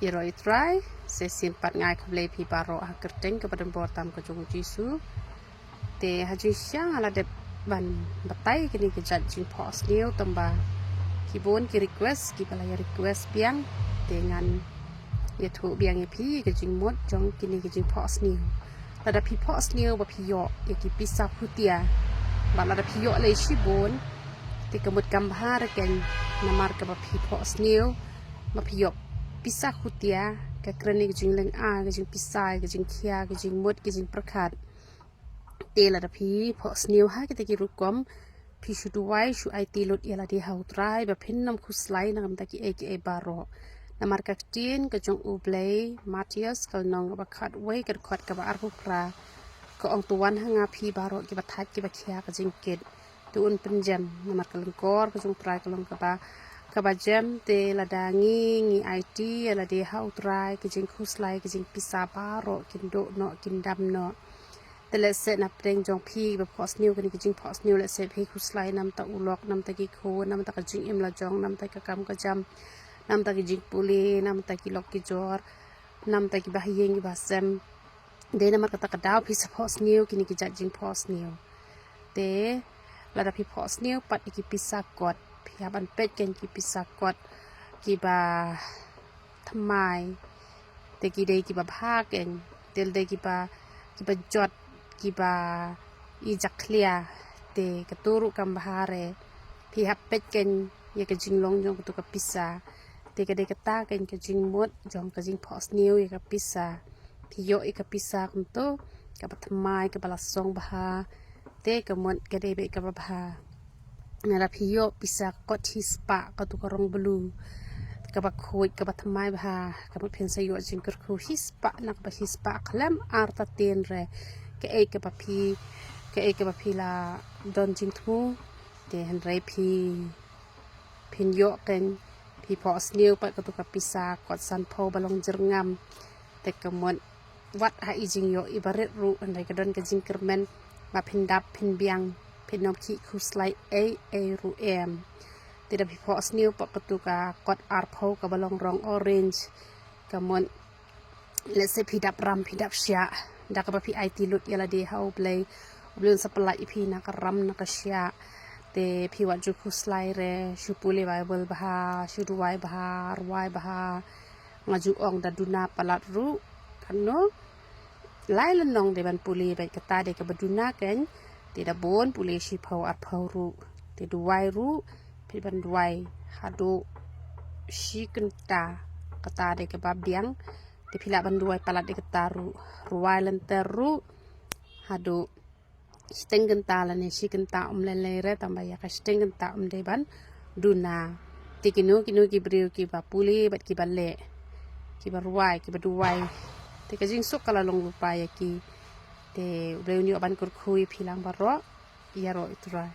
Iroi try sesin pat ngai kable pi baro hakerteng kepada bortam ke jung jisu te haju syang ala de ban batai kini ke judging post new tamba kibon ki request ki balaya request biang dengan tu biang pi ke jing mod jong kini ke jing post new lada pi post new ba pi yo ya ki pisa putia ba lada pi yo le shibon te kemut gambar ken namar ke ba pi post new ba pi yo pisah kutia ke kerana ke jing leng a ke jing pisai ke jing kia ke jing mut ke jing perkat tela da pi pos new ha kita ki rukom pi shuduai shu ai tilot yala di hau trai ba phinnam khuslai nangam ta ki e baro namar ka tin ke jong ublei Matias kal nong ba khat wei ke khat ka ba arbu pra ko ong tuan hanga pi baro ki ba that ki ba kia ke jing ket tuun penjam namar kal kor ke jong trai kalong ka ba kabajam te ladangi ngi IT ala de hau trai ke jing khuslai ke jing pisa baro kindo no kindam no tele set na preng jong phi ba post new ke jing post new le se phi khuslai nam ta ulok nam ta ki kho nam ta ka jing im la jong nam ta ka kam ka jam nam ta ki jing puli nam ta ki lok ki jor nam ta ki ba yeng ba sem de na ma ka ta ka daw phi post new ke ki jing post new te la da phi post new pat ki pisa kot ya ban pet ken ki pisah kot ki ba thamai te ki de ki ba bha ken tel de ki ba jot ki ba I jaklia te keturu kam bahare pi hap pet ken ye ke jing long jong tu ka pisah te ke de kata ken ke jing mot jong ke jing post new ye ka pisah pi yo I ka pisah kum to ka ba thamai ka ba lasong bha te ke mot ke de be ka ba bha nara piyo bisa kot hispa ka tu korong belu ka ba khoi ka ba thamai bha ka ba phen sayo jing kar khu hispa nak ba hispa khalam arta ten re ke e ka ba phi la don jing thu te han re phi phin yo ken phi post new pa ka tu ka pisa kot san pho balong jerngam te ka mon wat ha I jing yo I baret ru andai ka don ka jing kermen ba phin dap phin biang nom ki khuslai a ru em tidak pi post new pak ketuka kot arpho ka balong rong orange kamon let's say pidap ram pidap sya dak ba pi IT lut yala de hau play blun sapala ipi na ka ram na ka sya te pi wa ju khuslai re shupule bible bha shuduai bha ruai bha ngaju ong da duna palat ru kano lai lenong de ban puli ba kata de ka baduna ken tidak bon pulih si pau arpau ru te duai ru pi ban duai hado si kenta kata de ke babiang te pila ban duai palat de kata ru ruai lenter ru hado steng kenta la ne si kenta lele re tambah ya ka steng kenta de ban duna te kinu ki briu ki ba pulih bat ki balle ki ba ruai ki ba duai te ka jing sok kala long lupa ya ki te reuni ban kur khui philang baro ya ro itrai